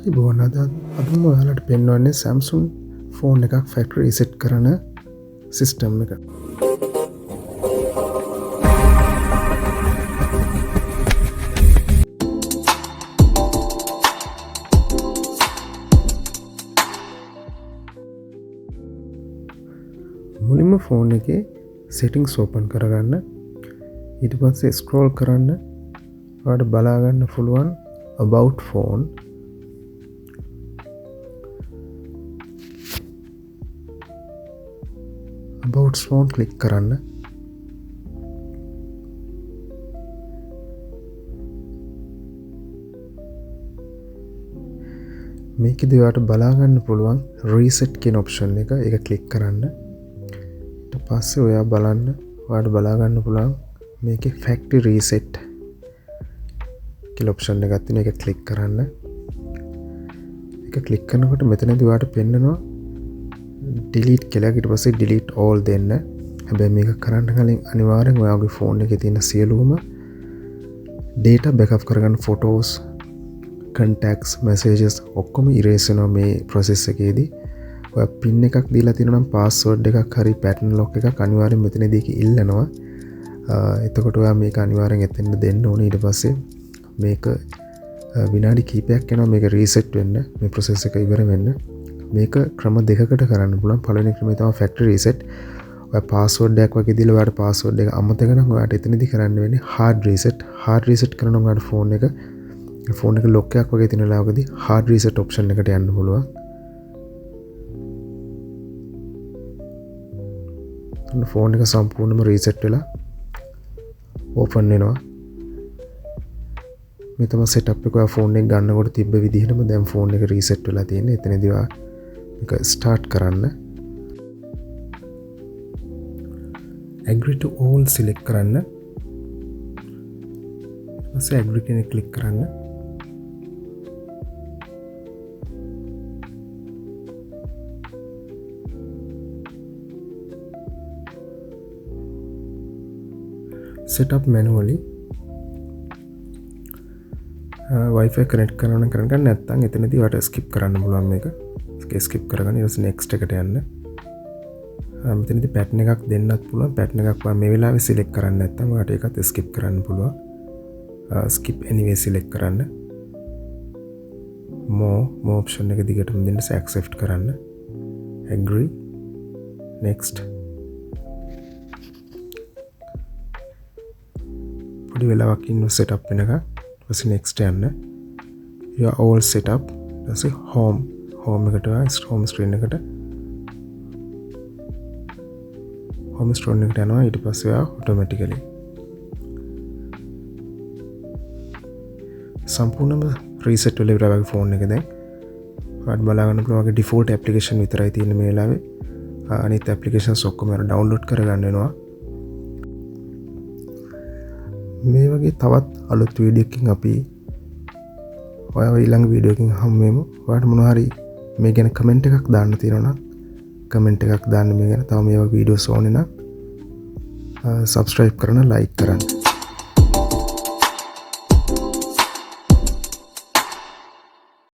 අයිබෝන් අද ඔයාලට පෙන්වන්නේ Samsung ෆෝන් එකක් ෆැක්ටරි රීසෙට් කරන සිස්ටම් එක. මුලින්ම ෆෝන් එකේ සෙටින්ග්ස් ඕපන් කරගන්න. ඊට පස්සේ ස්ක්‍රෝල් කරන්න. ඔයාලට බලා ගන්න පුළුවන් about phone. about phone click කරන්න. මේකෙදි ඔයාලට බලා ගන්න පුළුවන් රීසෙට් කියන ඔප්ෂන් එක. ඒක ක්ලික් කරන්න. ඊට පස්සේ ඔයාලට බලා ගන්න පුළුවන් මේකේ ෆැක්ටරි රීසෙට් කියලා ඔප්ෂන් එකක් තියෙනවා. ඒක ක්ලික් කරන්න. ඒක ක්ලික් කරනකොට මෙතනදී ඔයාලට පෙන්නනවා delete කියලා. ඊට පස්සේ delete all දෙන්න. හැබැයි මේක කරන්න කලින් අනිවාර්යෙන් ඔයාගේ ෆෝන් එකේ තියෙන සියලුම data backup කරගන්න, photos, contacts, messages ඔක්කොම erase වෙනවා මේ process එකේදී. ඔයා pin එකක් දීලා තියෙනවා නම් password එකක් හරි pattern lock එකක් අනිවාර්යෙන් මෙතනදී ඉල්ලනවා. එතකොට ඔයා මේක අනිවාර්යෙන් එතෙන්ද දෙන්න ඕනේ. ඊට පස්සේ මේක විනාඩි කීපයක් යනවා මේක රීසෙට් වෙන්න, මේ process එක ඉවර වෙන්න. මේක ක්‍රම දෙකකට කරන්න පුළුවන්. පළවෙනි ක්‍රමය තමයි ෆැක්ටරි රීසෙට්. ඔය පාස්වර්ඩ් එකක් වගේ දීලා ඔයාලට පාස්වර්ඩ් එක අමතක නම් ඔයාලට එතනදී කරන්න වෙන්නේ hard reset. hard reset කරනවා ඔයාලට ෆෝන් එක ලොක් එකක් වගේ තියෙන ලාවකදී hard reset option එකට යන්න පුළුවන්. ෆෝන් එක සම්පූර්ණයෙන්ම රීසෙට් වෙලා ඕපන් වෙනවා. මේ තමයි setup එක. ඔයා ෆෝන් එක ගන්නකොට තිබ්බ විදිහටම දැන් ෆෝන් එක රීසෙට් වෙලා තියෙන්නේ. එතනදී ඔයා මේක ස්ටාර්ට් කරන්න. agree to all select කරන්න. ඊපස්සේ agree කියන එක ක්ලික් කරන්න. set up manually. Wi-Fi connect කරන්න නැත්නම් එතනදී ඔයාලට skip කරන්න පුළුවන් මේක. skip කරගන්න. ඊට පස්සේ next එකට යන්න. මෙතනදී pattern එකක් දෙන්නත් පුළුවන්. pattern එකක් මේ වෙලාවේ select කරන්න නැත්නම් ඔයාලට ඒකත් skip කරන්න පුළුවන්. skip anyway select කරන්න. more option එක දිගටම දෙන්න. accept කරන්න. agree. next. පොඩි වෙලාවක් ඉන්න setup වෙනකන් ඊපස්සේ next යන්න. you are all set up. ඊපස්සේ home එකට home screen එකට යනවා. ඊට පස්සේ automatically සම්පූර්ණයෙන්ම reset වෙලා ඉවරයි වගේ ෆෝන් එක දැන්. ඔයාලට බලා ගන්න පුළුවන් වගේ default application විතරයි තියෙන්නේ මේ වෙලාවේ. අනිත් applications ඔක්කොම download කරගන්න වෙනවා. මේ වගේ තවත් අලුත් වීඩියෝ එකකින් අපි ඔයාව ඊළඟ වීඩියෝ එකකින් හමු වෙමු. ඔයාලට මොනවා හරි මේ ගැන කමෙන්ට් එකක් දාන්න තියෙනවා නම් කමෙන්ට් එකක් දාන්න. මේ ගැන තව මේ වගේ වීඩියෝස් ඕනේ නම් subscribe කරන්න, like කරන්න.